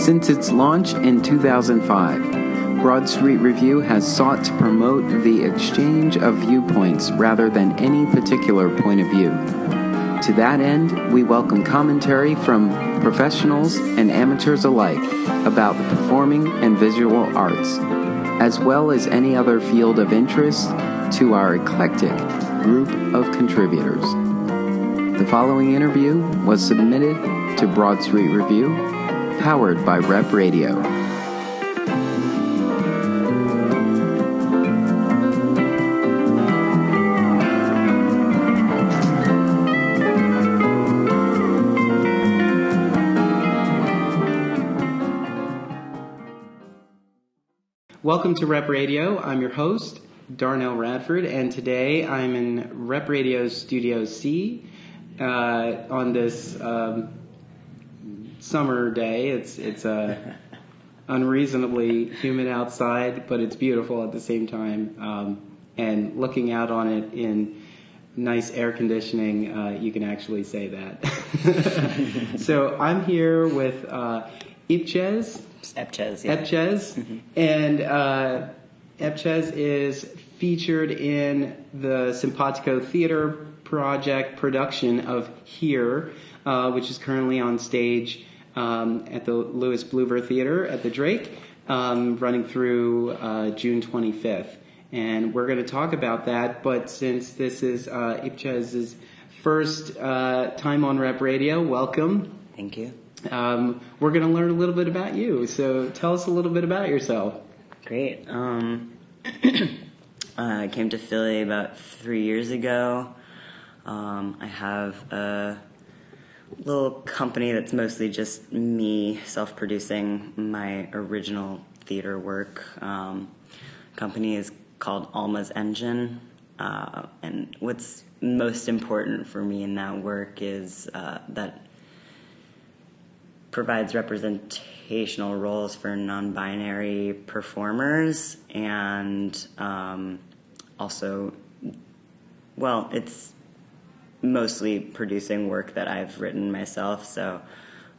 Since its launch in 2005, Broad Street Review has sought to promote the exchange of viewpoints rather than any particular point of view. To that end, we welcome commentary from professionals and amateurs alike about the performing and visual arts, as well as any other field of interest to our eclectic group of contributors. The following interview was submitted to Broad Street Review, powered by Rep Radio. Welcome to Rep Radio. I'm your host, Darnell Radford, and today I'm in Rep Radio's Studio C on this summer day. It's unreasonably humid outside, but it's beautiful at the same time. And looking out on it in nice air conditioning, you can actually say that. So I'm here with Eppchez. Eppchez, yeah. Eppchez. Mm-hmm. And Eppchez is featured in the Simpatico Theatre production of HIR, which is currently on stage at the Louis Bluver Theater at the Drake, running through June 25th. And we're going to talk about that, but since this is Eppchez's first time on Rep Radio, welcome. Thank you. We're going to learn a little bit about you, so tell us a little bit about yourself. Great. I came to Philly about 3 years ago. I have a little company that's mostly just me self-producing my original theater work. Company is called Alma's Engine, and what's most important for me in that work is that provides representational roles for non-binary performers, and also, well, it's mostly producing work that I've written myself, so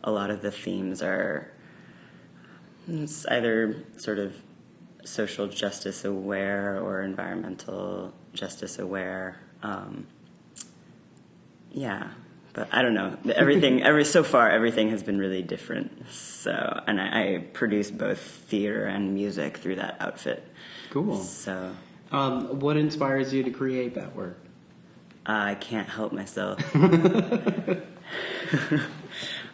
a lot of the themes are either sort of social justice aware or environmental justice aware. Yeah. But I don't know. So far, everything has been really different. So, and I produce both theater and music through that outfit. Cool. So, what inspires you to create that work? I can't help myself. Well,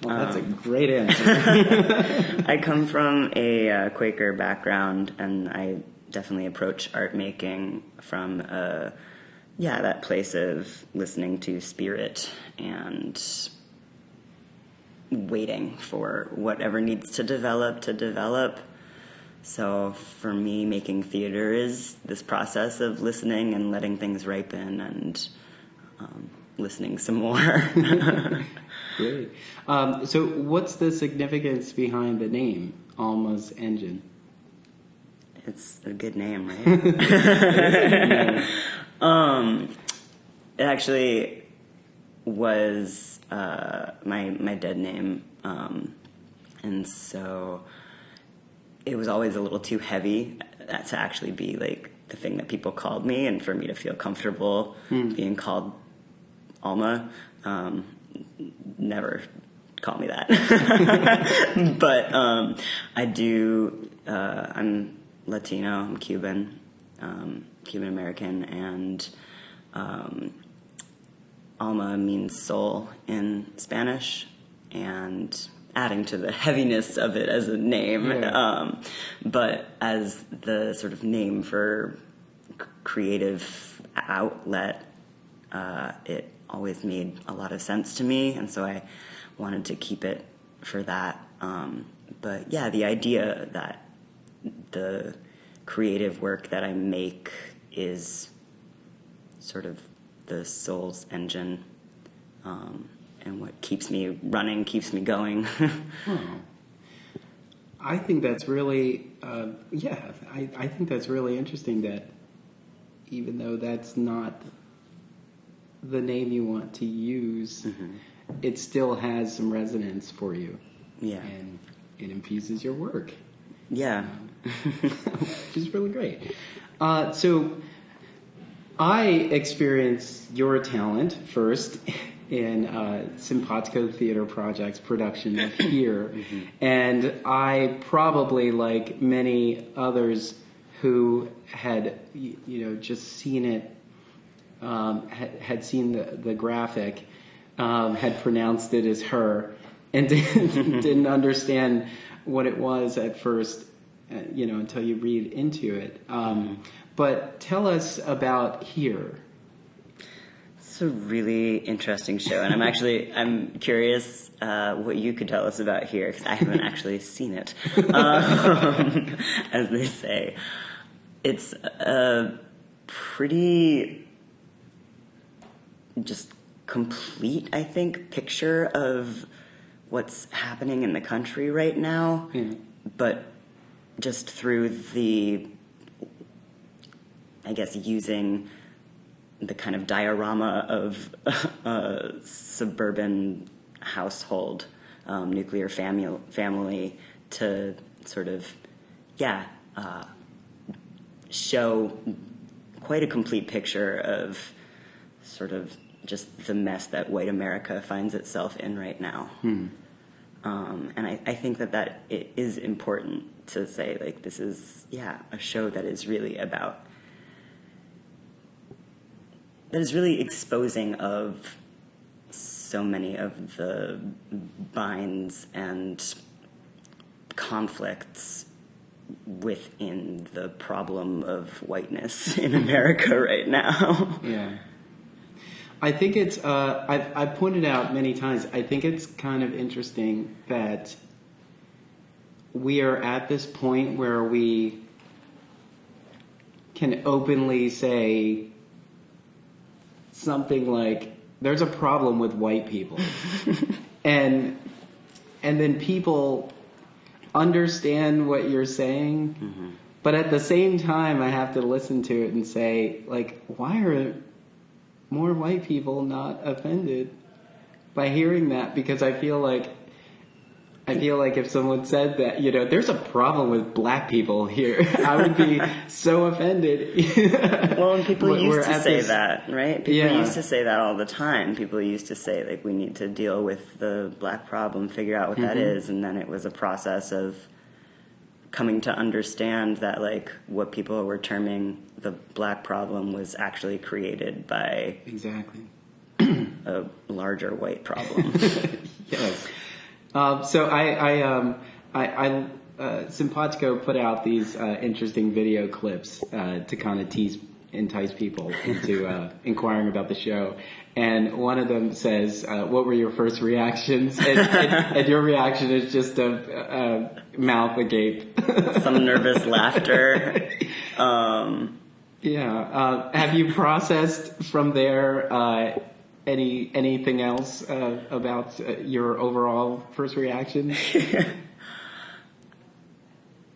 that's a great answer. I come from a Quaker background, and I definitely approach art making from that place of listening to spirit and waiting for whatever needs to develop. So for me, making theater is this process of listening and letting things ripen and listening some more. Great. So what's the significance behind the name, Alma's Engine? It's a good name, right? It actually was my dead name, and so it was always a little too heavy to actually be like the thing that people called me, and for me to feel comfortable being called Alma. Never call me that. But I do. I'm Latino. I'm Cuban. Cuban American, and Alma means soul in Spanish, and adding to the heaviness of it as a name, but as the sort of name for creative outlet, it always made a lot of sense to me, and so I wanted to keep it for that. But yeah, the idea that the creative work that I make is sort of the soul's engine, and what keeps me running, keeps me going. I think that's really, I think that's really interesting that even though that's not the name you want to use, it still has some resonance for you. Yeah. And it infuses your work. Yeah. Which is really great. So I experienced your talent first in Simpatico Theatre Project's production of HIR. Mm-hmm. And I probably, like many others who had, just seen it, had seen the graphic, had pronounced it as her, and didn't understand what it was at first, until you read into it. But tell us about HIR. It's a really interesting show, and I'm curious what you could tell us about HIR, because I haven't actually seen it. As they say, it's a pretty just complete, I think, picture of what's happening in the country right now, but just through the, I guess, using the kind of diorama of a suburban household, nuclear family to sort of, show quite a complete picture of sort of just the mess that white America finds itself in right now. And I think that it is important to say, like, this is, a show that is really about, that is really exposing of so many of the binds and conflicts within the problem of whiteness in America right now. Yeah. I think it's, I've pointed out many times, I think it's kind of interesting that we are at this point where we can openly say something like, there's a problem with white people. and then people understand what you're saying, but at the same time I have to listen to it and say, like, why are more white people not offended by hearing that? Because I feel like if someone said that, there's a problem with black people here, I would be so offended. Well, and people used to say that, right? People used to say that all the time. People used to say, like, we need to deal with the black problem, figure out what that is, and then it was a process of coming to understand that, like, what people were terming the black problem was actually created by a larger white problem. Yes. So Simpatico put out these interesting video clips to kind of entice people into inquiring about the show. And one of them says, what were your first reactions? And your reaction is just a mouth agape. Some nervous laughter. Have you processed from there anything else about your overall first reaction?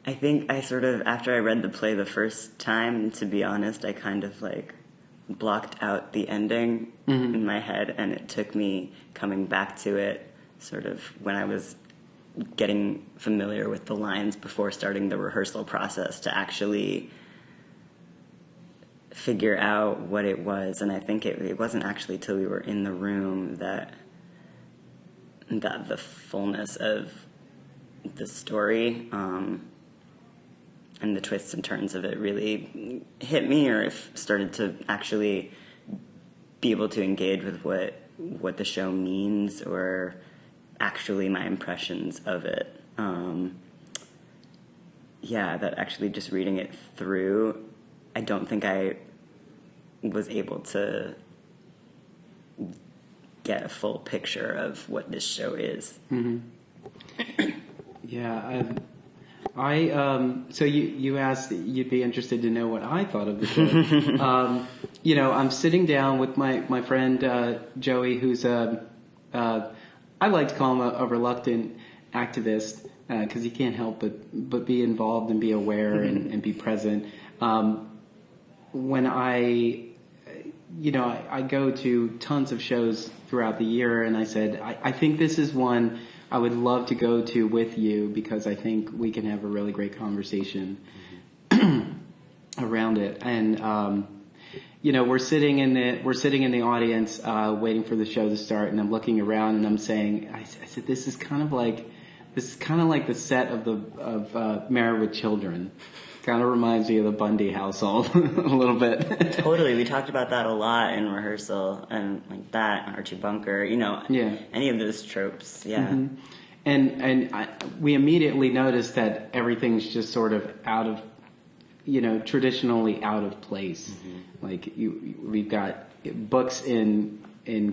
I think I sort of, after I read the play the first time, to be honest, I kind of like blocked out the ending in my head, and it took me coming back to it sort of when I was getting familiar with the lines before starting the rehearsal process to actually figure out what it was. And I think it wasn't actually till we were in the room that the fullness of the story and the twists and turns of it really hit me, or if started to actually be able to engage with what the show means, or actually my impressions of it. That actually just reading it through, I don't think I was able to get a full picture of what this show is. So you asked, you'd be interested to know what I thought of the show. I'm sitting down with my friend Joey, who's I like to call him a reluctant activist, because he can't help but be involved and be aware and be present. When I go to tons of shows throughout the year, and I said, I think this is one I would love to go to with you, because I think we can have a really great conversation around it. And we're sitting in the audience waiting for the show to start, and I'm looking around and I'm saying, I said, this is kind of like the set of Married with Children. Kind of reminds me of the Bundy household a little bit. Totally, we talked about that a lot in rehearsal, and like that, and Archie Bunker, any of those tropes, yeah. Mm-hmm. And we immediately noticed that everything's just sort of out of, traditionally out of place. Mm-hmm. Like we've got books in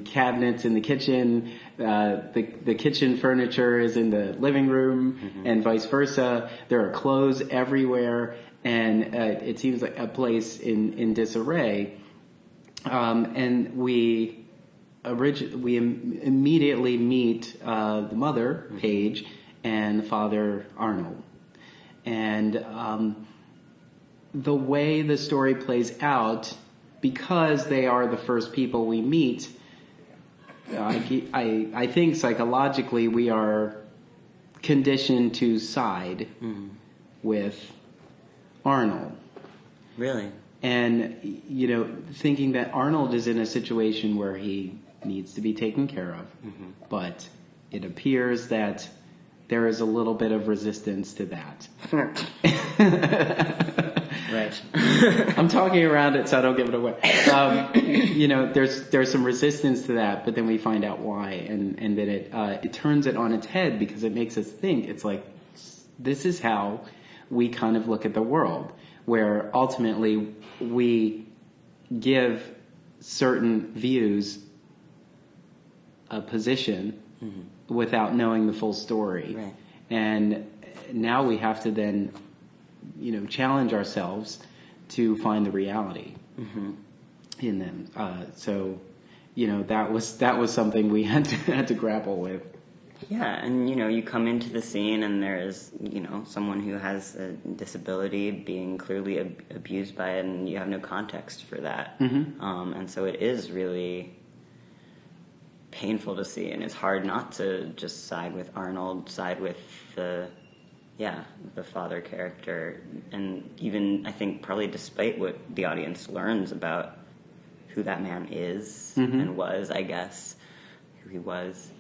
cabinets in the kitchen, the kitchen furniture is in the living room, mm-hmm. and vice versa. There are clothes everywhere, and it seems like a place in disarray. And we immediately meet the mother, Paige, and the father, Arnold. And the way the story plays out, because they are the first people we meet, I think psychologically we are conditioned to side with Arnold. Really? And, thinking that Arnold is in a situation where he needs to be taken care of, mm-hmm. but it appears that there is a little bit of resistance to that. Right. I'm talking around it so I don't give it away. There's some resistance to that, but then we find out why, and then it turns it on its head, because it makes us think. It's like, this is how we kind of look at the world, where ultimately we give certain views a position mm-hmm. without knowing the full story. Right. And now we have to then challenge ourselves to find the reality mm-hmm. in them. That was something we had to grapple with. Yeah, and you come into the scene and there's someone who has a disability being clearly abused by it, and you have no context for that. Mm-hmm. And so it is really painful to see, and it's hard not to just side with Arnold, side with the father character, and even I think probably despite what the audience learns about who that man is mm-hmm. and was, I guess, who he was,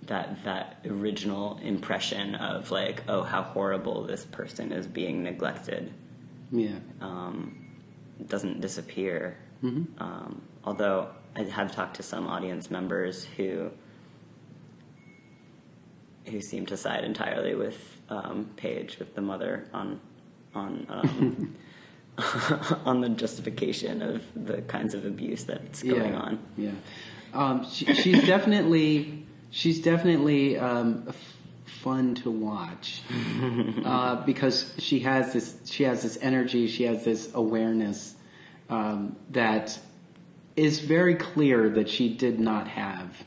that original impression of like, oh, how horrible this person is being neglected, doesn't disappear. Mm-hmm. Although I have talked to some audience members who seem to side entirely with Paige, with the mother, on on the justification of the kinds of abuse that's going on. Yeah, she's definitely fun to watch because she has this energy, she has this awareness that is very clear that she did not have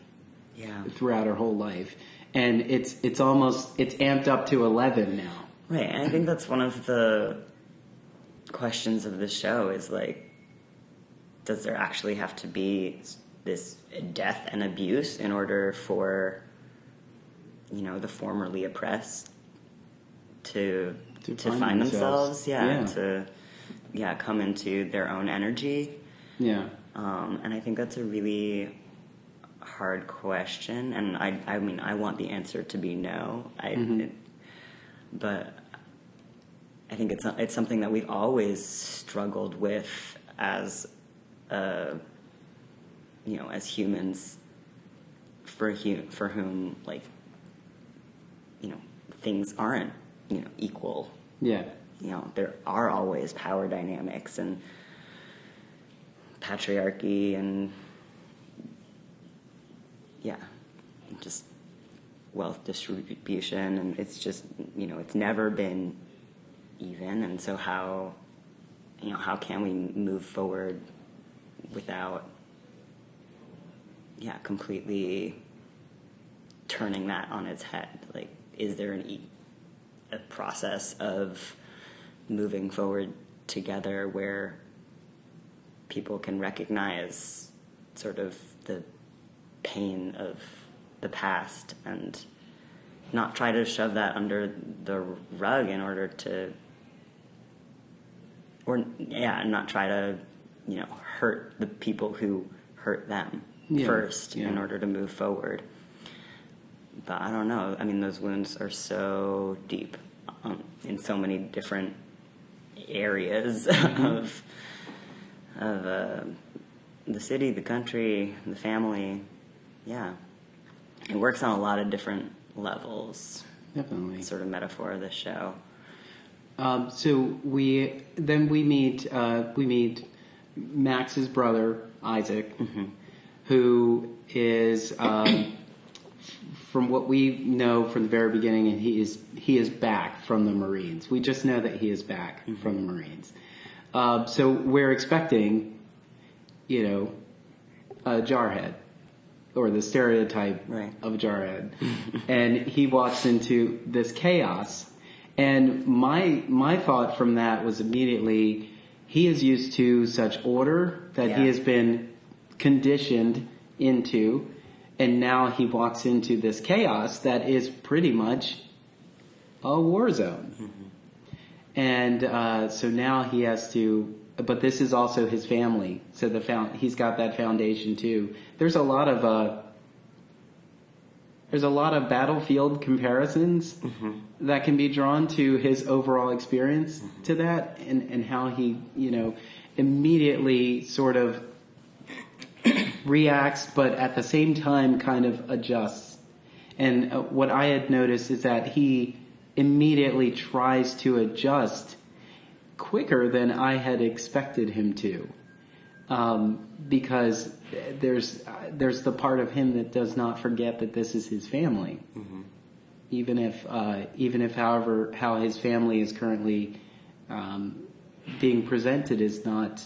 throughout her whole life. And it's amped up to 11 now. Right, and I think that's one of the questions of the show is like, does there actually have to be this death and abuse in order for, the formerly oppressed to find themselves? To come into their own energy. Yeah. And I think that's a really hard question, and I mean I want the answer to be no. But I think it's something that we've always struggled with as as humans, for whom like things aren't equal. Yeah. There are always power dynamics and patriarchy and just wealth distribution, and it's just it's never been even, and so how can we move forward without completely turning that on its head? Like, is there a process of moving forward together where people can recognize sort of the pain of the past and not try to shove that under the rug in order to, not try to, hurt the people who hurt them first in order to move forward. But I don't know. I mean, those wounds are so deep in so many different areas of the city, the country, the family. Yeah. It works on a lot of different levels. Definitely. Sort of metaphor of the show. So we meet Max's brother, Isaac, who is, from what we know from the very beginning, and he is back from the Marines. We just know that he is back from the Marines. So we're expecting, a jarhead, or the stereotype of a jarhead. And he walks into this chaos. And my thought from that was immediately, he is used to such order that he has been conditioned into, and now he walks into this chaos that is pretty much a war zone. And so now he has to, but this is also his family, so he's got that foundation too. There's a lot of battlefield comparisons that can be drawn to his overall experience to that, and how he, immediately sort of reacts, but at the same time kind of adjusts. And what I had noticed is that he immediately tries to adjust quicker than I had expected him to. Because there's the part of him that does not forget that this is his family, even if how his family is currently being presented is not,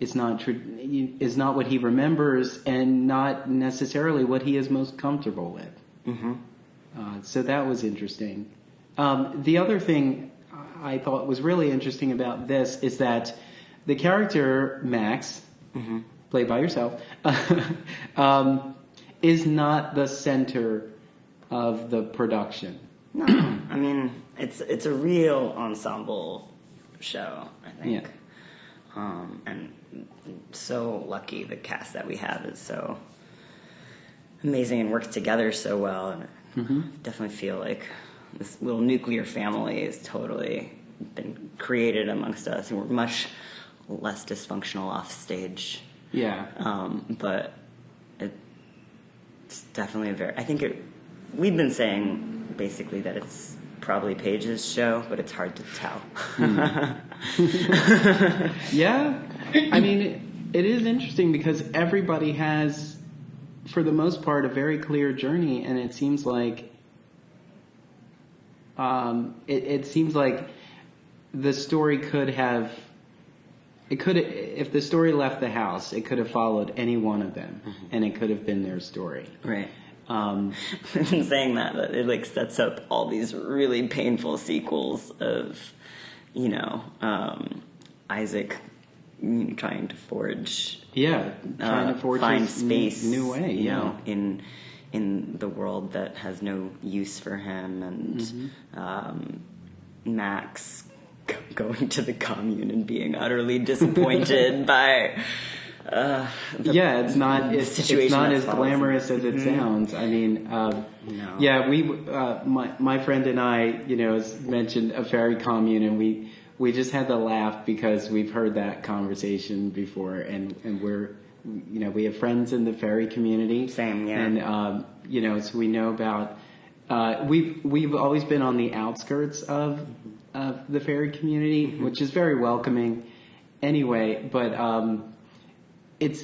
is not what he remembers, and not necessarily what he is most comfortable with. So that was interesting. The other thing I thought was really interesting about this is that the character, Max, played by yourself, is not the center of the production. No, I mean, it's a real ensemble show, I think. And so lucky the cast that we have is so amazing and works together so well. And I definitely feel like this little nuclear family has totally been created amongst us, and we're much less dysfunctional off stage. Yeah. But it's definitely we've been saying basically that it's probably Paige's show, but it's hard to tell. Yeah. I mean, it is interesting because everybody has, for the most part, a very clear journey, and it seems like it seems like the story could have, if the story left the house, it could have followed any one of them, and it could have been their story. Right. I've been saying that it sets up all these really painful sequels of, Isaac trying to forge, find his space, new way, in the world that has no use for him, and Max going to the commune and being utterly disappointed by. It's not as glamorous as it sounds. I mean, no. Yeah, my friend and I, has mentioned a fairy commune, and we just had to laugh because we've heard that conversation before, and we're, we have friends in the fairy community. Same, yeah. And so we know about. We've always been on the outskirts of the fairy community, which is very welcoming. Anyway, but. It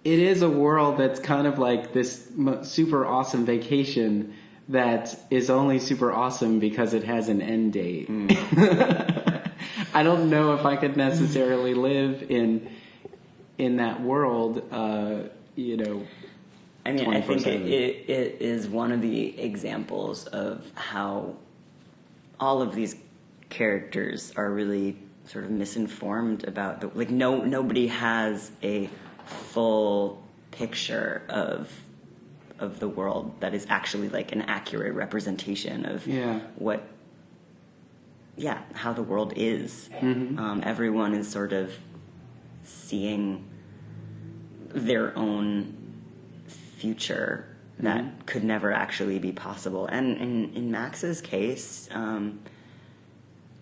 is a world that's kind of like this super awesome vacation that is only super awesome because it has an end date. I don't know if I could necessarily live in that world, I mean, I think it is one of the examples of how all of these characters are really sort of misinformed about nobody has a full picture of the world that is actually like an accurate representation of how the world is. Everyone is sort of seeing their own future that could never actually be possible. And in Max's case,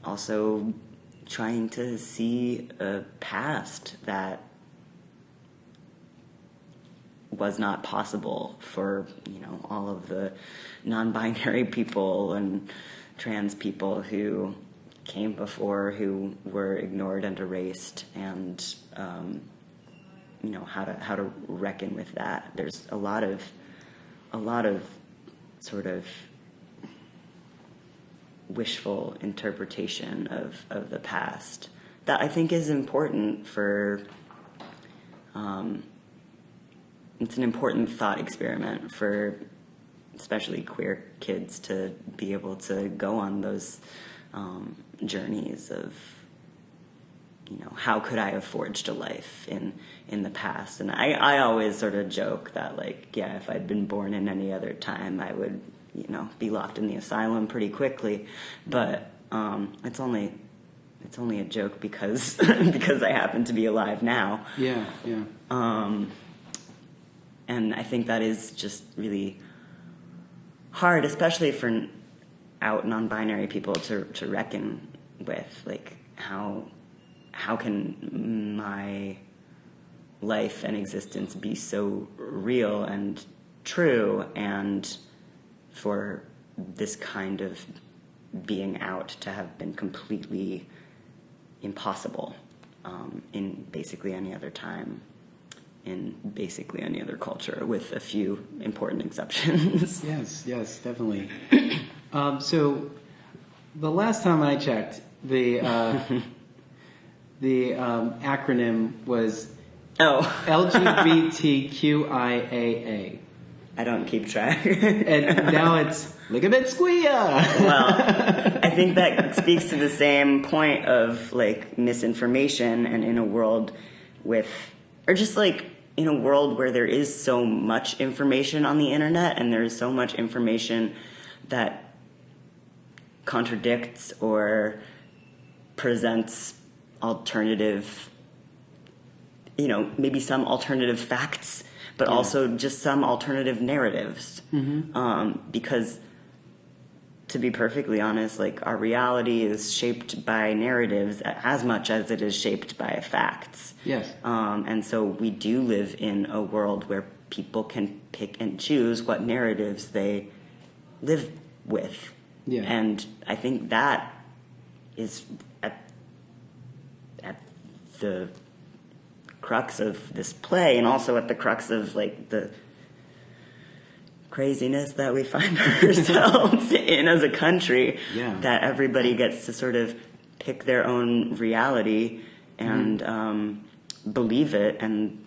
also trying to see a past that was not possible for, all of the non-binary people and trans people who came before, who were ignored and erased, and how to reckon with that. There's a lot of sort of wishful interpretation of the past that I think is important for. It's an important thought experiment for especially queer kids to be able to go on those journeys of, how could I have forged a life in the past? And I always sort of joke that, like, if I'd been born in any other time, I would, be locked in the asylum pretty quickly. But it's only a joke because because I happen to be alive now. Yeah. And I think that is just really hard, especially for out non-binary people to reckon with. Like, how can my life and existence be so real and true, and for this kind of being out to have been completely impossible in basically any other time, in basically any other culture, with a few important exceptions. Yes, definitely. So the last time I checked, the acronym was LGBTQIAA. I don't keep track. And now it's ligament squeal. Well, I think that speaks to the same point of, like, misinformation, and in a world with, or just like in a world where there is so much information on the internet, and there is so much information that contradicts or presents alternative, maybe some alternative facts, but also just some alternative narratives. Because, to be perfectly honest, like, our reality is shaped by narratives as much as it is shaped by facts. Yes. And so we do live in a world where people can pick and choose what narratives they live with. Yeah. And I think that is at the crux of this play, and also at the crux of, like, the craziness that we find ourselves in as a country. Yeah. That everybody gets to sort of pick their own reality and believe it. And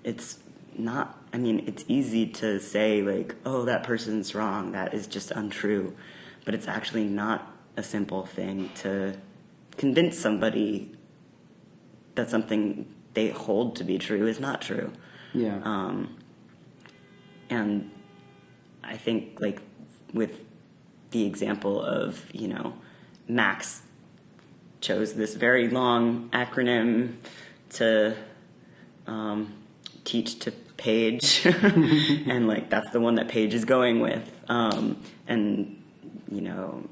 it's not, it's easy to say, like, oh, that person's wrong, that is just untrue. But it's actually not a simple thing to convince somebody that something they hold to be true is not true. Yeah. And I think, like, with the example of, Max chose this very long acronym to teach to Paige, and, like, that's the one that Paige is going with. And,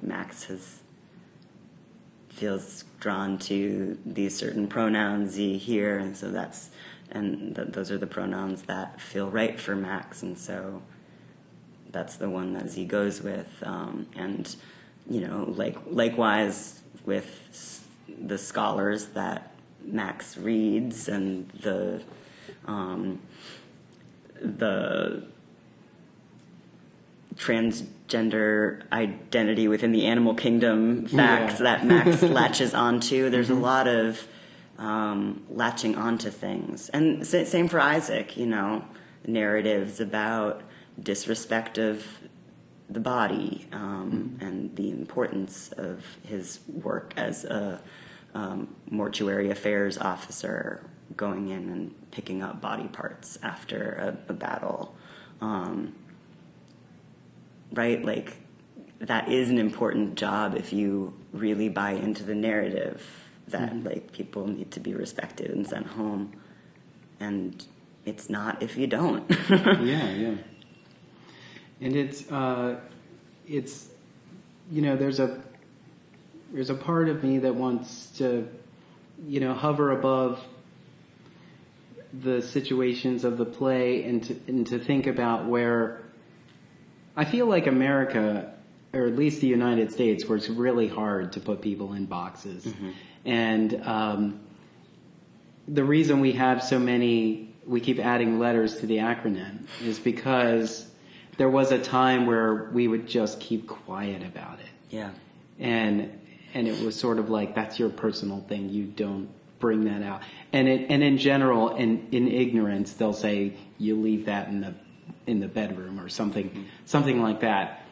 Max feels drawn to these certain pronouns, he, here, and so those are the pronouns that feel right for Max, and so that's the one that Z goes with. And, likewise with the scholars that Max reads, and the transgender identity within the animal kingdom facts that Max latches onto. There's a lot of latching onto things. And same for Isaac, narratives about disrespect of the body, and the importance of his work as a mortuary affairs officer, going in and picking up body parts after a battle, right? Like, that is an important job if you really buy into the narrative that like people need to be respected and sent home, and it's not if you don't. Yeah. And it's you know, there's a part of me that wants to, you know, hover above the situations of the play and to think about where I feel like America, or at least the United States, works really hard to put people in boxes. And the reason we have so many, we keep adding letters to the acronym, is because there was a time where we would just keep quiet about it. Yeah. And it was sort of like, that's your personal thing, you don't bring that out. And in general, in ignorance, they'll say, you leave that in the bedroom or something like that.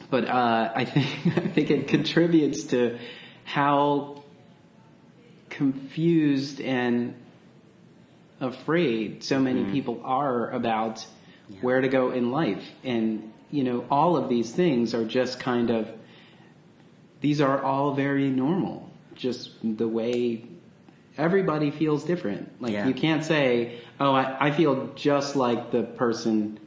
But I think it contributes to how confused and afraid so many people are about where to go in life. And, you know, all of these things are just kind of, these are all very normal, just the way everybody feels different. Like, you can't say, oh, I feel just like the person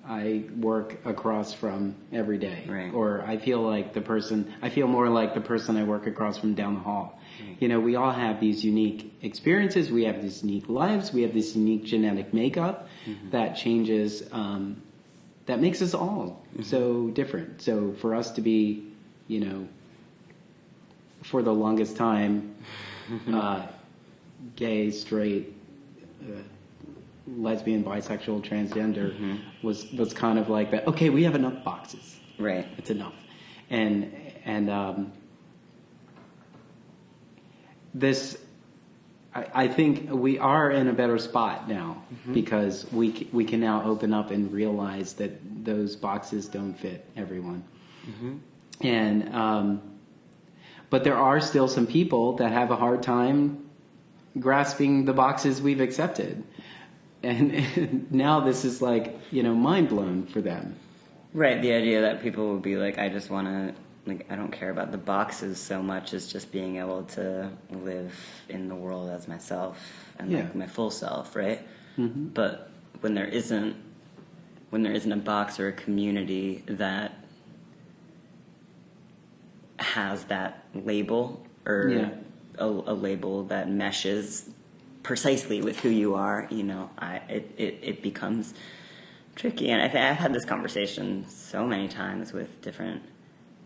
I work across from every day. Right. Or I feel more like the person I work across from down the hall. You know, we all have these unique experiences. We have these unique lives. We have this unique genetic makeup that changes, that makes us all so different. So for us to be, you know, for the longest time, gay, straight, lesbian, bisexual, transgender was kind of like that. Okay, we have enough boxes. Right. It's enough. And this, I think we are in a better spot now because we can now open up and realize that those boxes don't fit everyone. And but there are still some people that have a hard time grasping the boxes we've accepted. And now this is like, you know, mind blown for them. Right, the idea that people would be like, I just want to, like, I don't care about the boxes so much as just being able to live in the world as myself and like my full self, right? But when there isn't a box or a community that has that label or a label that meshes precisely with who you are, you know, it becomes tricky. And I think I've had this conversation so many times with different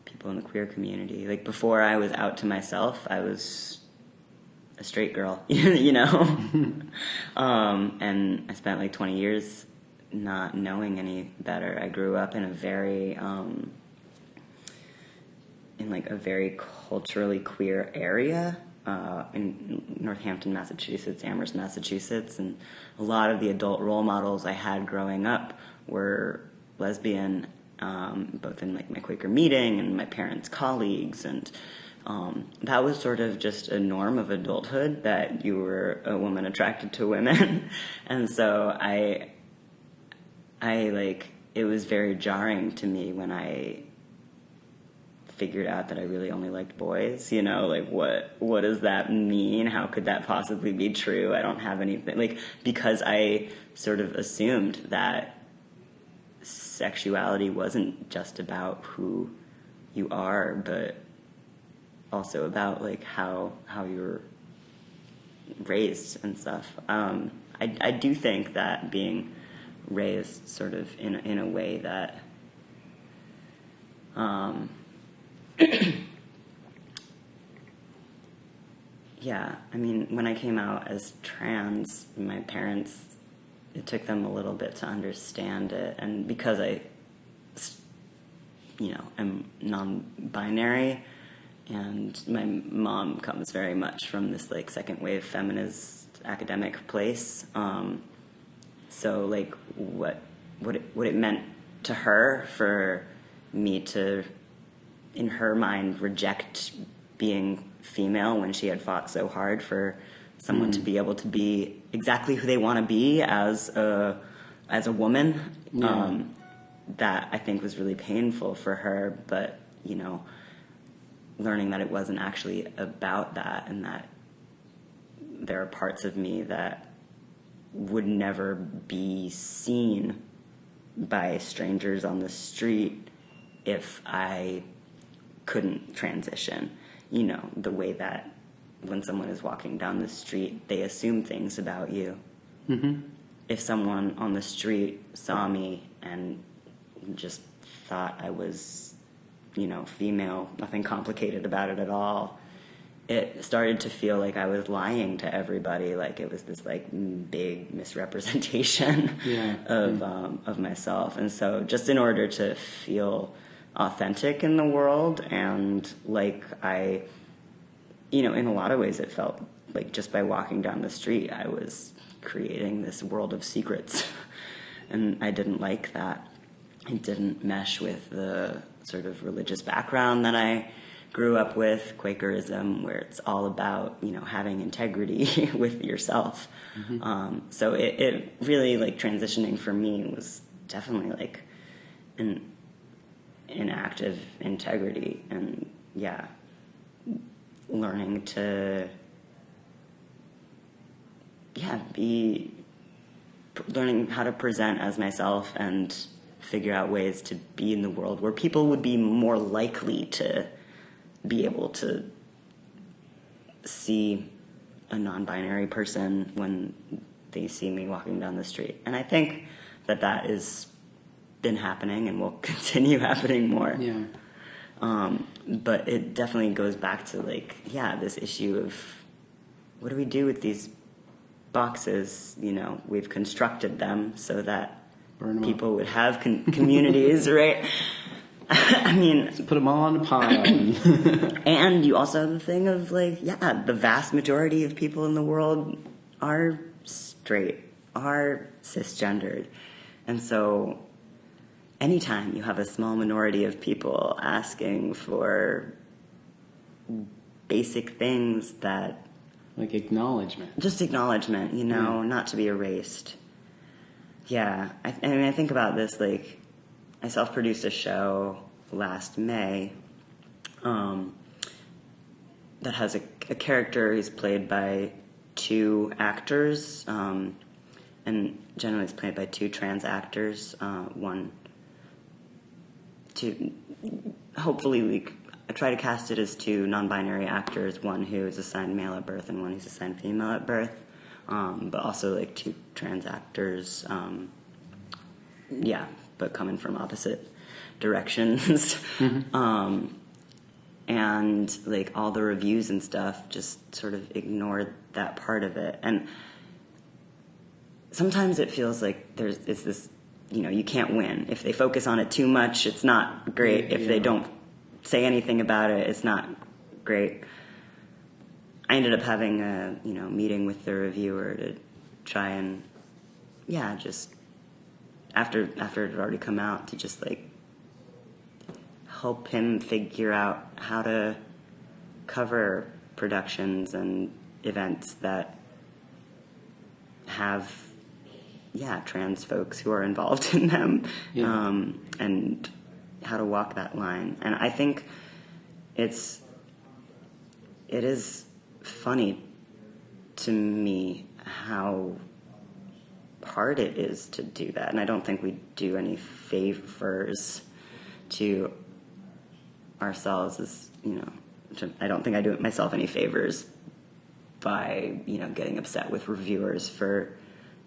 people in the queer community. Like, before I was out to myself, I was a straight girl, you know? And I spent like 20 years not knowing any better. I grew up in a very culturally queer area in Northampton, Massachusetts, Amherst, Massachusetts, and a lot of the adult role models I had growing up were lesbian, both in like my Quaker meeting and my parents' colleagues, and that was sort of just a norm of adulthood, that you were a woman attracted to women. And so I like, it was very jarring to me when I figured out that I really only liked boys, you know, like what does that mean? How could that possibly be true? I don't have anything, like, because I sort of assumed that sexuality wasn't just about who you are, but also about like how you're raised and stuff. I do think that being raised sort of in a way that yeah, I mean, when I came out as trans, my parents, it took them a little bit to understand it. And because I, you know, am non-binary, and my mom comes very much from this, like, second wave feminist academic place. So, like, what it meant to her for me to, in her mind, reject being female when she had fought so hard for someone to be able to be exactly who they want to be as a woman. That I think was really painful for her, but, you know, learning that it wasn't actually about that, and that there are parts of me that would never be seen by strangers on the street if I couldn't transition. You know, the way that when someone is walking down the street, they assume things about you. Mm-hmm. If someone on the street saw me and just thought I was, you know, female, nothing complicated about it at all, it started to feel like I was lying to everybody, like it was this like big misrepresentation of myself. And so just in order to feel authentic in the world, and like I, you know, in a lot of ways it felt like just by walking down the street I was creating this world of secrets. And I didn't like that. It didn't mesh with the sort of religious background that I grew up with, Quakerism, where it's all about, you know, having integrity with yourself. Mm-hmm. So it really, like, transitioning for me was definitely like an act of integrity, and learning to learning how to present as myself and figure out ways to be in the world where people would be more likely to be able to see a non-binary person when they see me walking down the street. And I think that has been happening and will continue happening more. Yeah. But it definitely goes back to, like, this issue of what do we do with these boxes? You know, we've constructed them so that people would have communities, right? I mean, so put them all on a pile. And you also have the thing of, like, the vast majority of people in the world are straight, are cisgendered. And so anytime you have a small minority of people asking for basic things that... like acknowledgement. Just acknowledgement, you know, not to be erased. Yeah, I mean, I think about this, like, I self-produced a show last May that has a character who's played by two actors, and generally it's played by two trans actors. Hopefully I try to cast it as two non-binary actors, one who is assigned male at birth and one who's assigned female at birth, but also like two trans actors, but coming from opposite directions. Mm-hmm. And like all the reviews and stuff just sort of ignored that part of it. And sometimes it feels like it's this, you know, you can't win. If they focus on it too much, it's not great. If they don't say anything about it, it's not great. I ended up having a, meeting with the reviewer to try and, just after it had already come out, to just like help him figure out how to cover productions and events that have trans folks who are involved in them, and how to walk that line. And I think it is funny to me how hard it is to do that, and I don't think we do any favors to ourselves as, I don't think I do myself any favors by, getting upset with reviewers for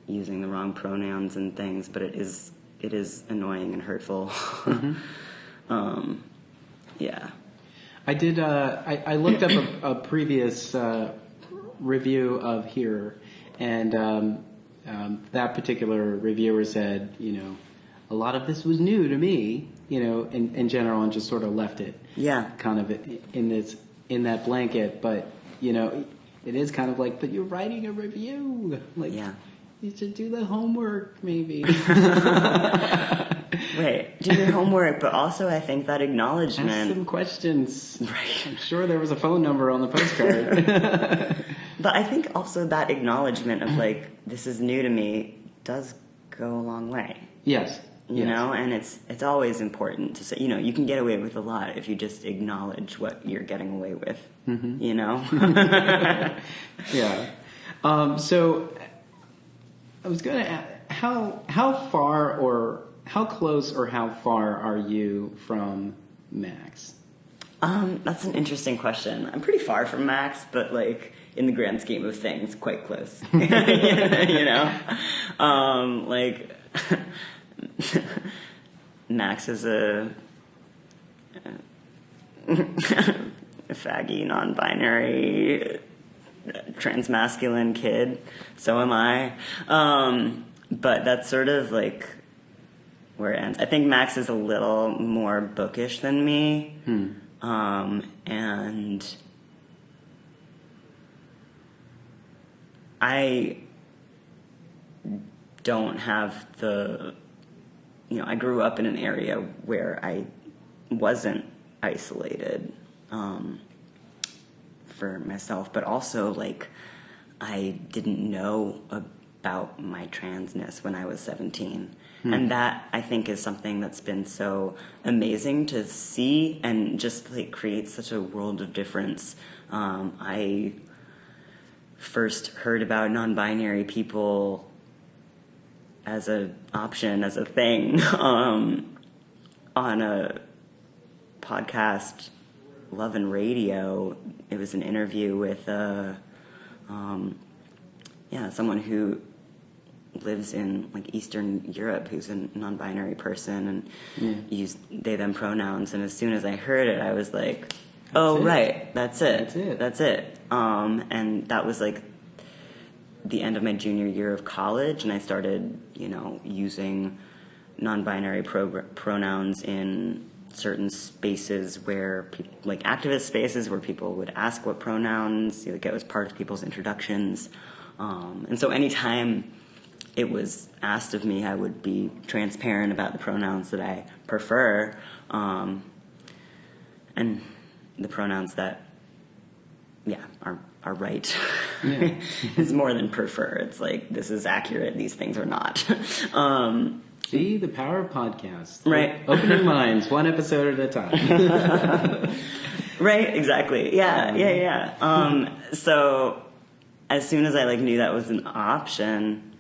using the wrong pronouns and things, but it is annoying and hurtful. Mm-hmm. I did. I looked up a previous review of HIR, and that particular reviewer said, a lot of this was new to me, in general, and just sort of left it, kind of in that blanket. But it is kind of like, but you're writing a review, like, you should do the homework, maybe. Right, do your homework, but also I think that acknowledgement. Ask some questions. Right. I'm sure there was a phone number on the postcard. But I think also that acknowledgement of, like, this is new to me does go a long way. Yes. You know, and it's always important to say, you know, you can get away with a lot if you just acknowledge what you're getting away with, you know? Yeah. So I was going to ask, how far or how close or how far are you from Max? That's an interesting question. I'm pretty far from Max, but, like, in the grand scheme of things, quite close. You know? Like... Max is a faggy, non-binary, transmasculine kid. So am I. But that's sort of like where it ends. I think Max is a little more bookish than me. And I don't have the... You know, I grew up in an area where I wasn't isolated for myself, but also, like, I didn't know about my transness when I was 17. And that, I think, is something that's been so amazing to see and just, like, creates such a world of difference. I first heard about non-binary people as an option, as a thing, on a podcast, Love and Radio. It was an interview with someone who lives in, like, Eastern Europe, who's a non-binary person and used they them pronouns. And as soon as I heard it, I was like, that's it. And that was, like, the end of my junior year of college, and I started, you know, using non-binary pronouns in certain spaces where like activist spaces where people would ask what pronouns, like, it was part of people's introductions. And so anytime it was asked of me, I would be transparent about the pronouns that I prefer, and the pronouns that, are right. Yeah. It's more than prefer. It's like, this is accurate, these things are not. See, the power of podcast. Right. Opening minds, one episode at a time. Right, exactly. Yeah. So as soon as I, like, knew that was an option,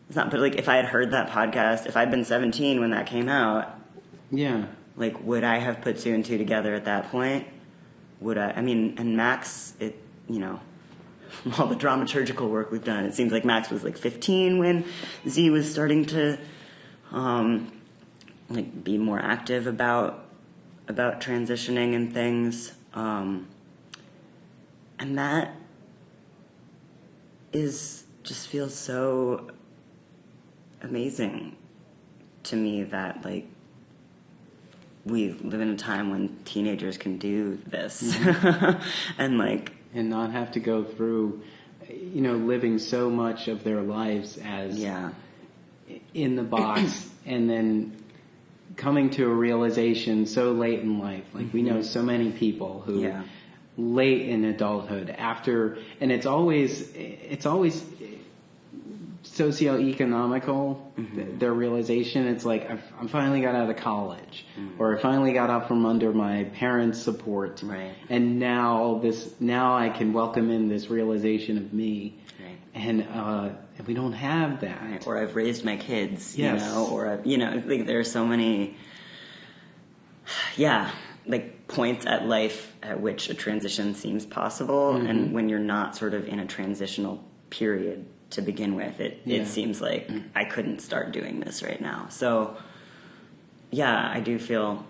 it's not, but, like, if I had heard that podcast, if I'd been 17 when that came out, like, would I have put two and two together at that point? Would I mean, and Max, you know, all the dramaturgical work we've done, it seems like Max was, like, 15 when Z was starting to, like, be more active about transitioning and things. And that just feels so amazing to me that, like, we live in a time when teenagers can do this. And, like... And not have to go through, you know, living so much of their lives as in the box and then coming to a realization so late in life. Like, we know so many people who late in adulthood after, and it's always socioeconomical, their realization. It's like, I finally got out of college, or I finally got out from under my parents' support, and now I can welcome in this realization of me, and we don't have that. Or I've raised my kids, you know, or you know, like, there are so many, like, points at life at which a transition seems possible, and when you're not sort of in a transitional period to begin with, it seems like I couldn't start doing this right now. So, I do feel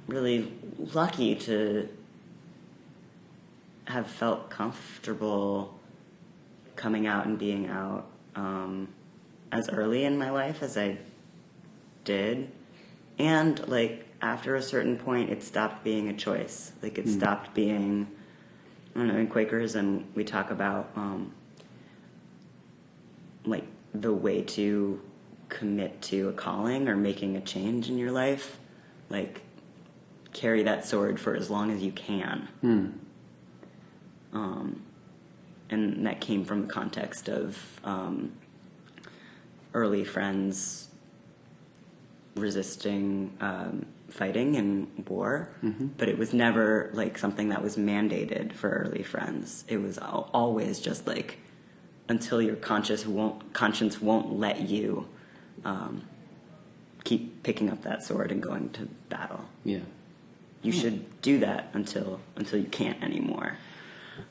really lucky to have felt comfortable coming out and being out as early in my life as I did. And, like, after a certain point, it stopped being a choice. Like, it stopped being, I don't know, in Quakerism, we talk about... like, the way to commit to a calling or making a change in your life, like, carry that sword for as long as you can. and that came from the context of early friends resisting fighting in war, but it was never like something that was mandated for early friends. It was always just like until your conscience won't let you keep picking up that sword and going to battle. Yeah. You should do that until you can't anymore.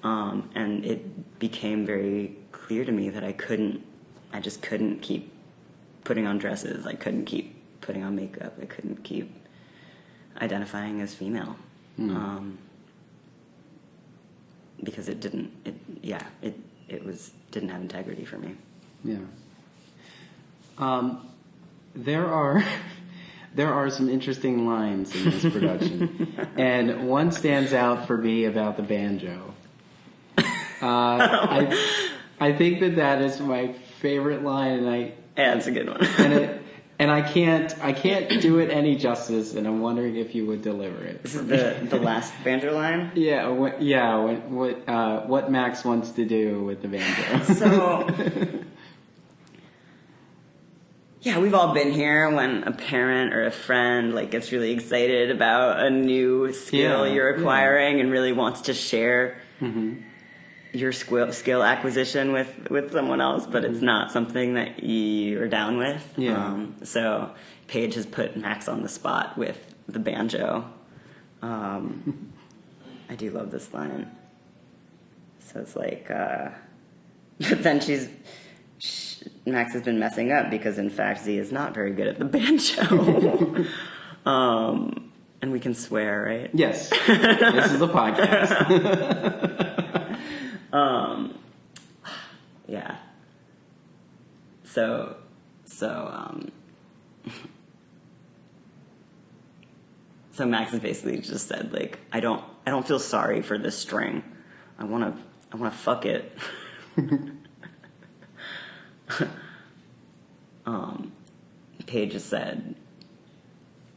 And it became very clear to me that I just couldn't keep putting on dresses. I couldn't keep putting on makeup. I couldn't keep identifying as female. Because it didn't have integrity for me. Yeah. There are some interesting lines in this production, and one stands out for me about the banjo. I think that is my favorite line, and that's a good one. and I can't do it any justice, and I'm wondering if you would deliver it. This is the last banjo line. Yeah, what Max wants to do with the banjo. So. Yeah, we've all been here when a parent or a friend like gets really excited about a new skill you're acquiring and really wants to share your skill acquisition with someone else, but it's not something that you're down with. Yeah. So Paige has put Max on the spot with the banjo. I do love this line. So it's like, but then Max has been messing up because, in fact, Z is not very good at the banjo. And we can swear, right? Yes. This is a podcast. Yeah. So Max has basically just said, like, I don't feel sorry for this string. I wanna fuck it. Paige has said,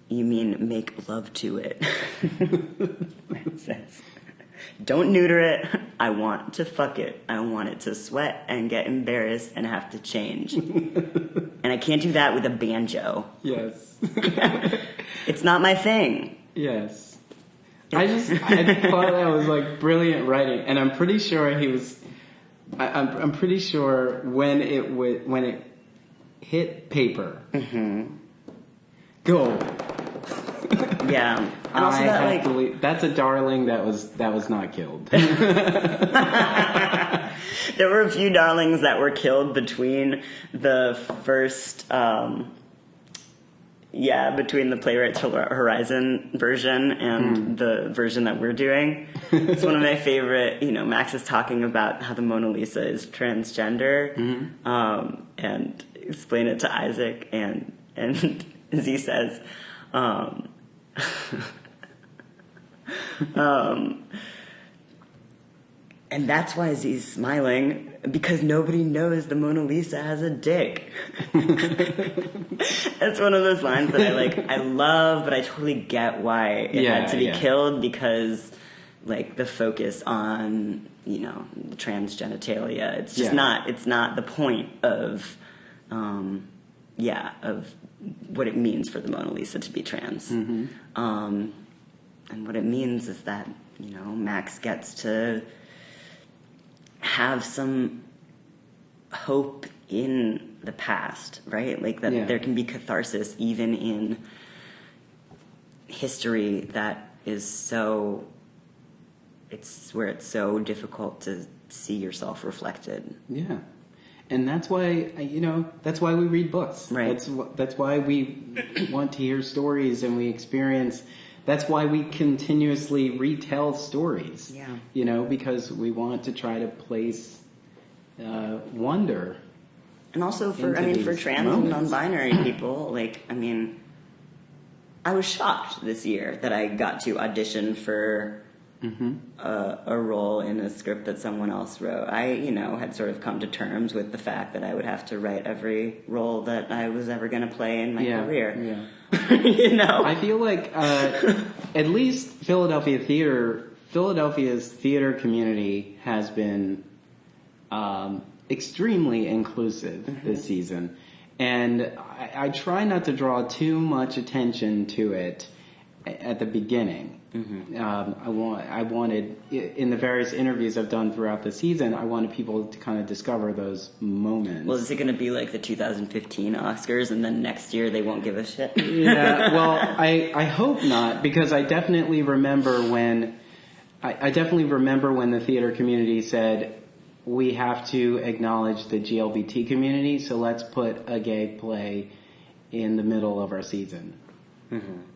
you mean make love to it. It says, don't neuter it. I want to fuck it. I want it to sweat and get embarrassed and have to change. And I can't do that with a banjo. Yes. It's not my thing. Yes. I thought that was like brilliant writing, and I'm pretty sure he was. I'm pretty sure when it hit paper, go. Yeah, and also that that's a darling that was not killed. There were a few darlings that were killed between the first. Between the Playwright Horizon version and the version that we're doing. It's one of my favorite, Max is talking about how the Mona Lisa is transgender, and explain it to Isaac, and Z says, and that's why Z's smiling, because nobody knows the Mona Lisa has a dick. That's one of those lines that I love, but I totally get why it had to be killed, because like the focus on, the transgenitalia, it's just it's not the point of of what it means for the Mona Lisa to be trans. And what it means is that, Max gets to have some hope in the past, right? Like that there can be catharsis even in history that is it's so difficult to see yourself reflected. Yeah. And that's why, that's why we read books. Right. That's why we want to hear stories and we experience. That's why we continuously retell stories. Yeah. Because we want to try to place wonder. And also for trans moments. And non-binary people, I was shocked this year that I got to audition for a role in a script that someone else wrote. I, had sort of come to terms with the fact that I would have to write every role that I was ever going to play in my career. Yeah. I feel like at least Philadelphia's theater community has been extremely inclusive this season. And I try not to draw too much attention to it at the beginning. I wanted, in the various interviews I've done throughout the season, I wanted people to kind of discover those moments. Well, is it going to be like the 2015 Oscars, and then next year they won't give a shit? Yeah, well, I hope not, because I definitely remember when the theater community said, we have to acknowledge the GLBT community, so let's put a gay play in the middle of our season.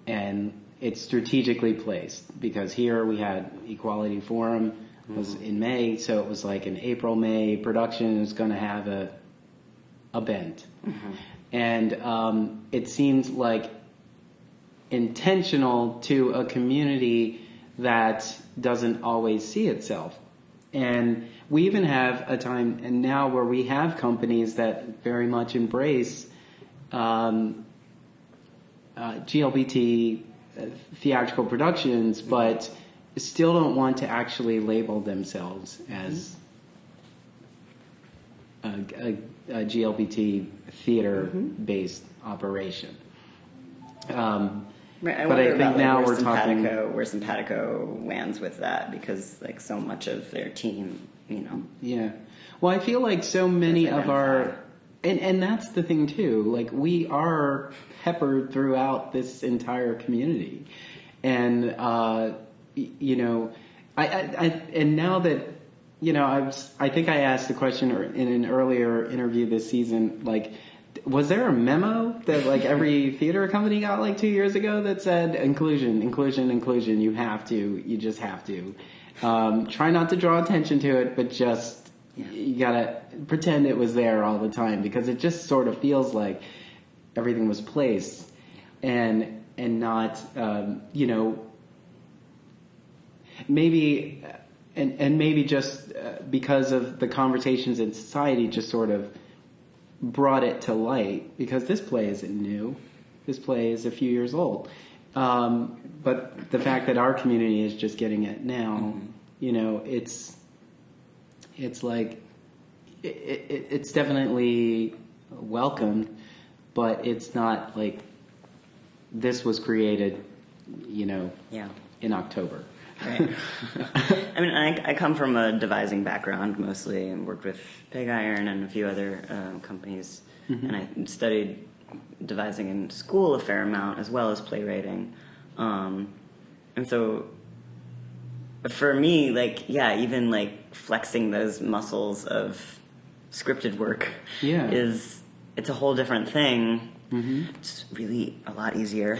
And it's strategically placed, because here we had Equality Forum was in May, so it was like an April-May production is going to have a bent. And it seems like intentional to a community that doesn't always see itself. And we even have a time and now where we have companies that very much embrace GLBT theatrical productions, but still don't want to actually label themselves as a GLBT theater-based operation. Right, I but I think about, now like, we're talking where Simpatico lands with that, because like so much of their team, you know. Yeah. Well, I feel like so many of our, and that's the thing too. Like, we are peppered throughout this entire community, and you know, I and now that, you know, I think I asked the question in an earlier interview this season, like, was there a memo that like every theater company got like 2 years ago that said inclusion, you just have to try not to draw attention to it, but just you gotta pretend it was there all the time, because it just sort of feels like everything was placed and not you know, maybe and maybe just because of the conversations in society just sort of brought it to light, because this play isn't new. This play is a few years old. But the fact that our community is just getting it now, you know, it's like, it's definitely welcomed, but it's not like this was created, you know, in October. Right. I mean, I come from a devising background mostly, and worked with Pig Iron and a few other companies, and I studied devising in school a fair amount, as well as playwriting. And so for me, like, even like flexing those muscles of scripted work it's a whole different thing. It's really a lot easier.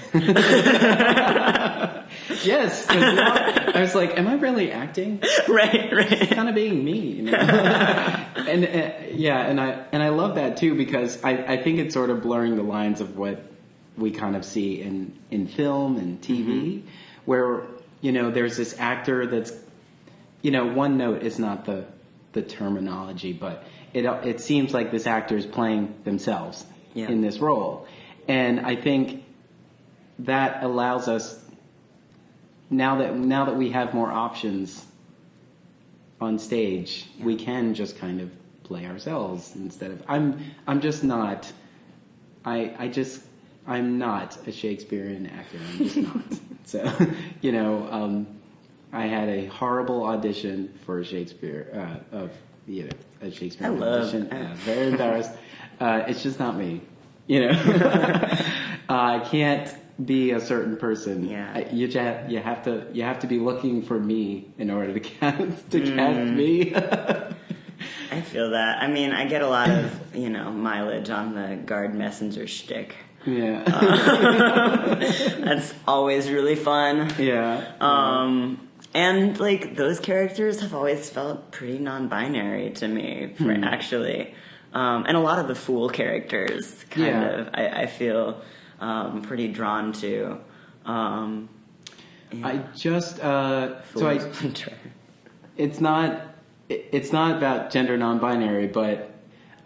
Yes, I was like, am I really acting? Right. It's kind of being me, you know? and I love that too, because I think it's sort of blurring the lines of what we kind of see in film and TV, where, you know, there's this actor that's, you know, one note is not the terminology, but it seems like this actor is playing themselves in this role. And I think that allows us, now that we have more options on stage, we can just kind of play ourselves instead of, I'm just not, I'm not a Shakespearean actor. I'm just not. So, you know, I had a horrible audition for a Shakespeare, a Shakespeare audition. Very embarrassed. It's just not me. You know, I can't be a certain person. You have to be looking for me in order to cast me. I feel that. I mean, I get a lot of, you know, mileage on the guard messenger shtick. Yeah. That's always really fun. Yeah. And like, those characters have always felt pretty non-binary to me, actually. And a lot of the fool characters kind of, I feel pretty drawn to. I just it's not about gender non-binary, but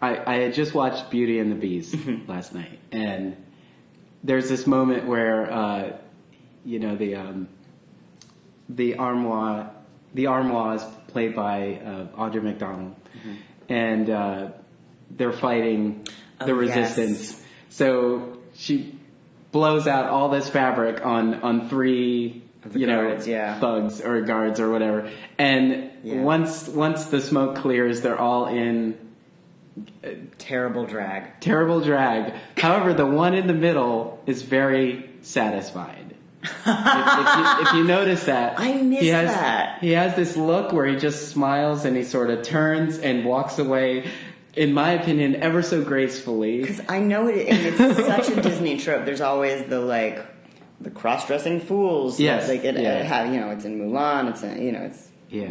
I had just watched Beauty and the Beast last night, and there's this moment where you know, the armoire is played by Audra McDonald. and they're fighting the resistance. Yes. So she blows out all this fabric on three, thugs or guards or whatever. And once the smoke clears, they're all in terrible drag. However, the one in the middle is very satisfied. if you notice that, I missed that. He has this look where he just smiles and he sort of turns and walks away, in my opinion, ever so gracefully. Because I know it's such a Disney trope. There's always the cross-dressing fools. Yes. It's in Mulan. It's in,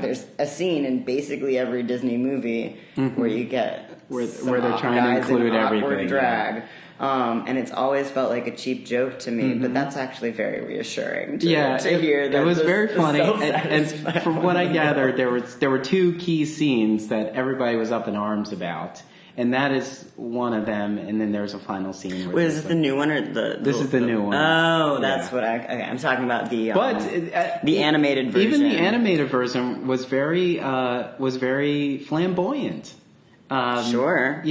there's a scene in basically every Disney movie where you get where they're trying to include everything. Drag. And it's always felt like a cheap joke to me, but that's actually very reassuring to hear. That it was very funny, and from what I gathered, there were two key scenes that everybody was up in arms about, and that is one of them. And then there's a final scene. Wait, is this the new one or This is the new one. Oh, that's what I'm talking about. The animated version. Even the animated version was very flamboyant. Sure,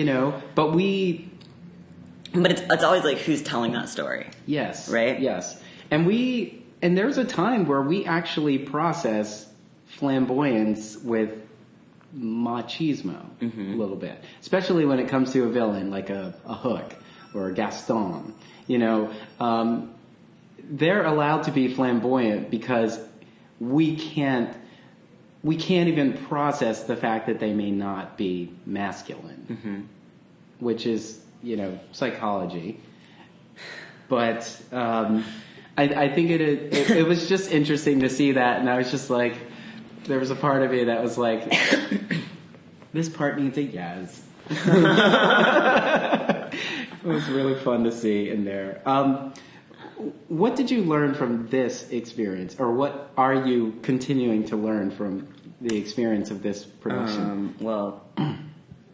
but it's always like, who's telling that story? Yes. Right? Yes. And there's a time where we actually process flamboyance with machismo a little bit, especially when it comes to a villain like a Hook or a Gaston. They're allowed to be flamboyant because we can't even process the fact that they may not be masculine, which is, psychology. But I think it was just interesting to see that, and I was just like, there was a part of me that was like, this part needs a yes. It was really fun to see in there. What did you learn from this experience, or what are you continuing to learn from the experience of this production?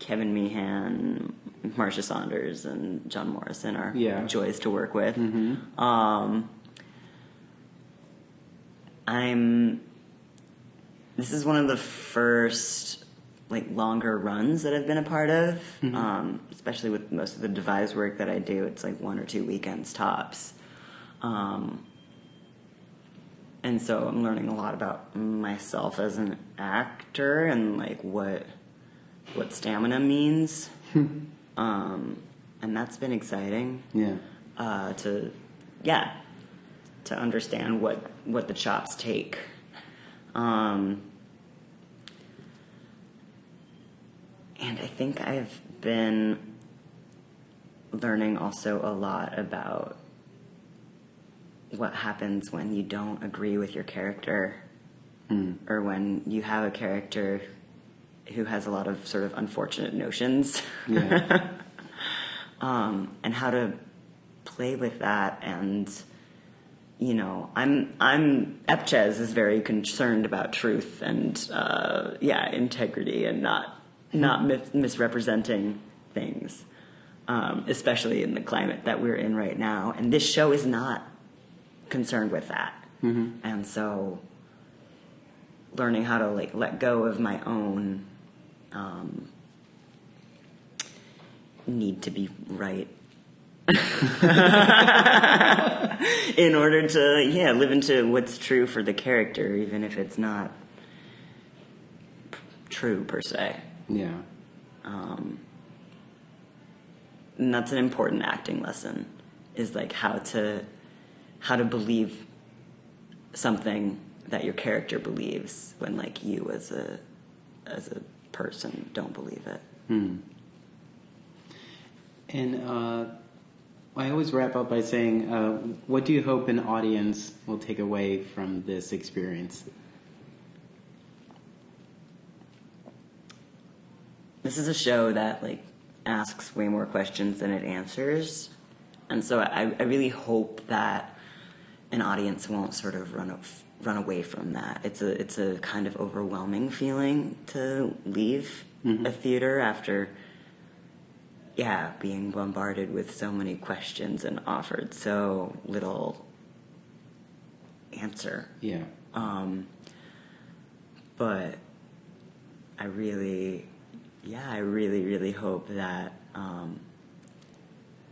Kevin Meehan, Marcia Saunders, and John Morrison are joys to work with. This is one of the first longer runs that I've been a part of, especially with most of the devised work that I do. It's 1 or 2 weekends tops. And so I'm learning a lot about myself as an actor and what stamina means. And that's been exciting. To understand what the chops take. And I think I've been learning also a lot about what happens when you don't agree with your character, or when you have a character who has a lot of sort of unfortunate notions, and how to play with that. And Eppchez is very concerned about truth and integrity and not misrepresenting things, especially in the climate that we're in right now. And this show is not concerned with that. And so learning how to let go of my own need to be right in order to live into what's true for the character, even if it's not true per se. And that's an important acting lesson, is how to believe something that your character believes when you as a person don't believe it. And I always wrap up by saying, what do you hope an audience will take away from this experience? This is a show that asks way more questions than it answers, and so I really hope that an audience won't sort of run away from that. It's a kind of overwhelming feeling to leave a theater after being bombarded with so many questions and offered so little answer. But I really yeah, I really, really hope that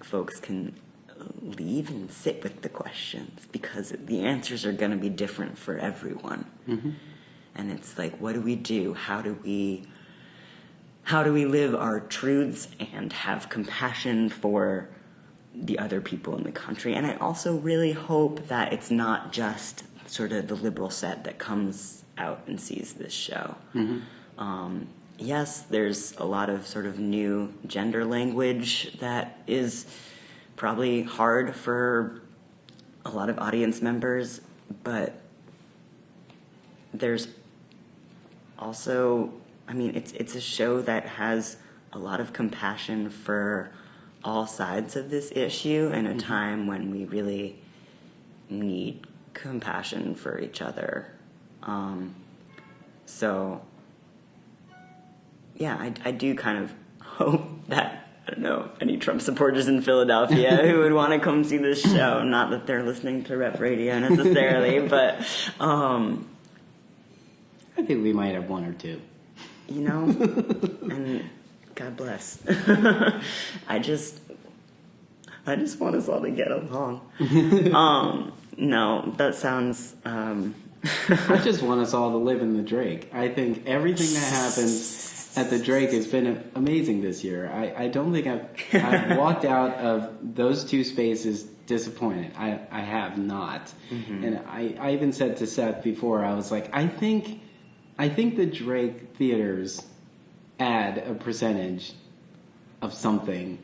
folks can leave and sit with the questions, because the answers are going to be different for everyone. Mm-hmm. And it's like, what do we do? How do we live our truths and have compassion for the other people in the country? And I also really hope that it's not just sort of the liberal set that comes out and sees this show. Mm-hmm. Yes, there's a lot of sort of new gender language that is probably hard for a lot of audience members, but there's also, I mean, it's a show that has a lot of compassion for all sides of this issue in a mm-hmm. time when we really need compassion for each other. So, yeah, I do kind of hope that, I don't know, any Trump supporters in Philadelphia who would want to come see this show, not that they're listening to Rep Radio necessarily, but I think we might have one or two. You know, and God bless. I just want us all to get along. No, that sounds... I just want us all to live in the Drake. I think everything that happens at the Drake has been amazing this year. I don't think I've walked out of those two spaces disappointed. I have not. Mm-hmm. And I even said to Seth before, I was like, I think the Drake theaters add a percentage of something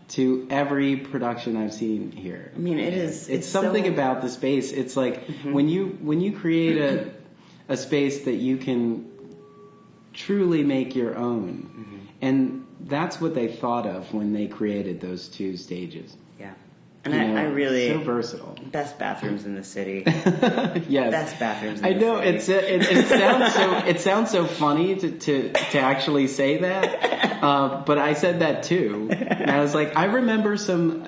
to every production I've seen here. I mean, it's something so... about the space. It's like mm-hmm. when you create a space that you can truly make your own, mm-hmm. and that's what they thought of when they created those two stages. Yeah, and I really so versatile. Best bathrooms in the city. Yes, best bathrooms. I know it sounds so funny to actually say that, but I said that too. And I was like, I remember some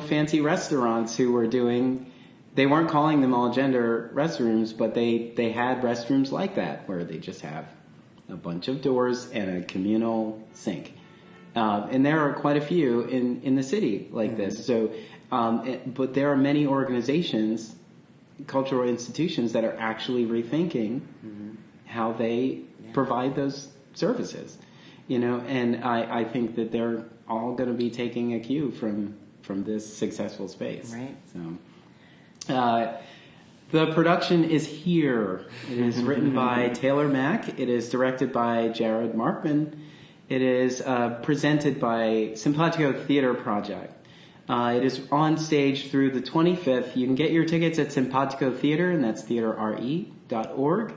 fancy restaurants who were doing. They weren't calling them all gender restrooms, but they had restrooms like that where they just have a bunch of doors and a communal sink. And there are quite a few in the city like mm-hmm. this. So, but there are many organizations, cultural institutions that are actually rethinking mm-hmm. how they provide those services. And I think that they're all going to be taking a cue from this successful space. Right. So, the production is HIR. It is written by Taylor Mack. It is directed by Jared Markman. It is presented by Simpatico Theatre Project. It is on stage through the 25th. You can get your tickets at Simpatico Theatre, and that's theatrere.org.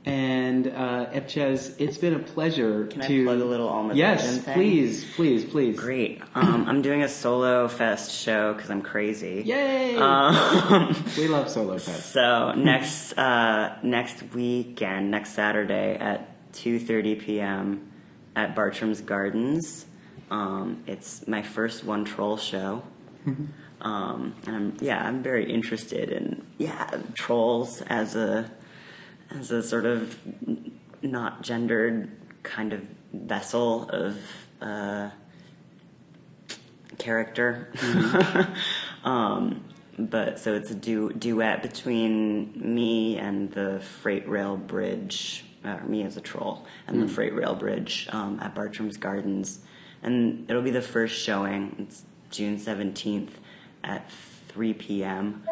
And Eppchez, it's been a pleasure Can I plug a little Alma? Yes, please. Great. I'm doing a Solo Fest show because I'm crazy. Yay! We love Solo Fest. So next weekend, next Saturday at 2:30 p.m. at Bartram's Gardens. It's my first One Troll show. And I'm very interested in trolls as a sort of not gendered kind of vessel of character. Mm-hmm. But so it's a duet between me and the freight rail bridge, me as a troll, and the freight rail bridge at Bartram's Gardens. And it'll be the first showing. It's June 17th at 3 p.m.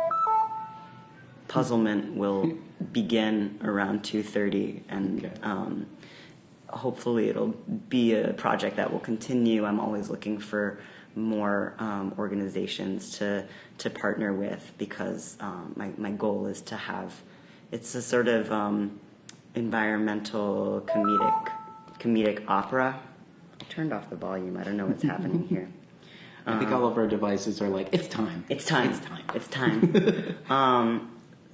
Puzzlement will begin around 2:30, and hopefully it'll be a project that will continue. I'm always looking for more organizations to partner with, because my goal is to have, it's a sort of environmental comedic opera. I turned off the volume. I don't know what's happening here. I think all of our devices are like, it's time.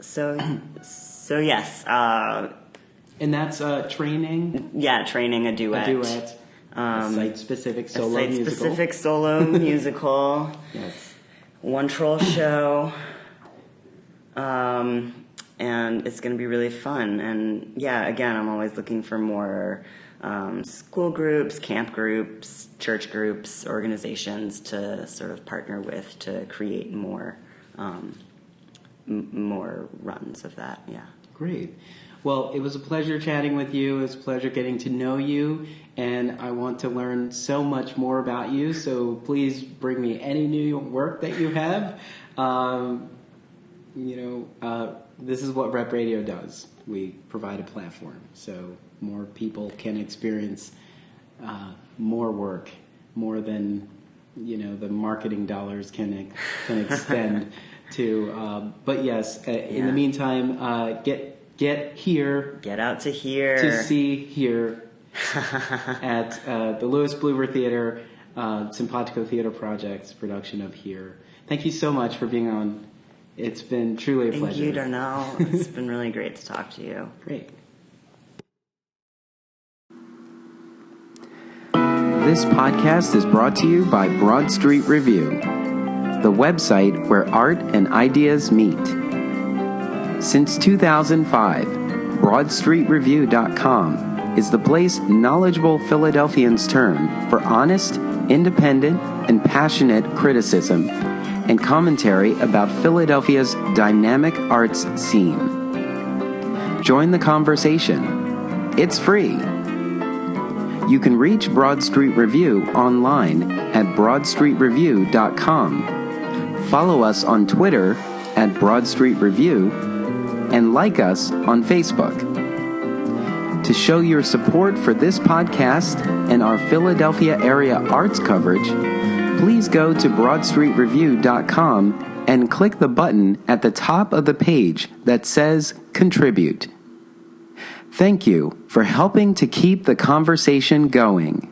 So yes. And that's training? Yeah, training a duet. A site-specific solo musical. A site-specific solo musical. Yes. One troll show. And it's going to be really fun. And yeah, again, I'm always looking for more school groups, camp groups, church groups, organizations to sort of partner with to create more runs of that. Yeah. Great. Well, it was a pleasure chatting with you. It was a pleasure getting to know you, and I want to learn so much more about you. So please bring me any new work that you have. This is what Rep Radio does. We provide a platform so more people can experience more work, more than the marketing dollars can extend to. But yes, in the meantime, get here. Get out to here. To see here at the Louis Blumer Theater, Simpatico Theatre Project's production of HIR. Thank you so much for being on. It's been truly a pleasure. Thank you, Darnell. It's been really great to talk to you. Great. This podcast is brought to you by Broad Street Review, the website where art and ideas meet. Since 2005, BroadStreetReview.com is the place knowledgeable Philadelphians turn for honest, independent, and passionate criticism and commentary about Philadelphia's dynamic arts scene. Join the conversation. It's free. You can reach Broad Street Review online at BroadStreetReview.com. Follow us on Twitter at Broad Street Review and like us on Facebook. To show your support for this podcast and our Philadelphia area arts coverage, please go to BroadStreetReview.com and click the button at the top of the page that says Contribute. Thank you for helping to keep the conversation going.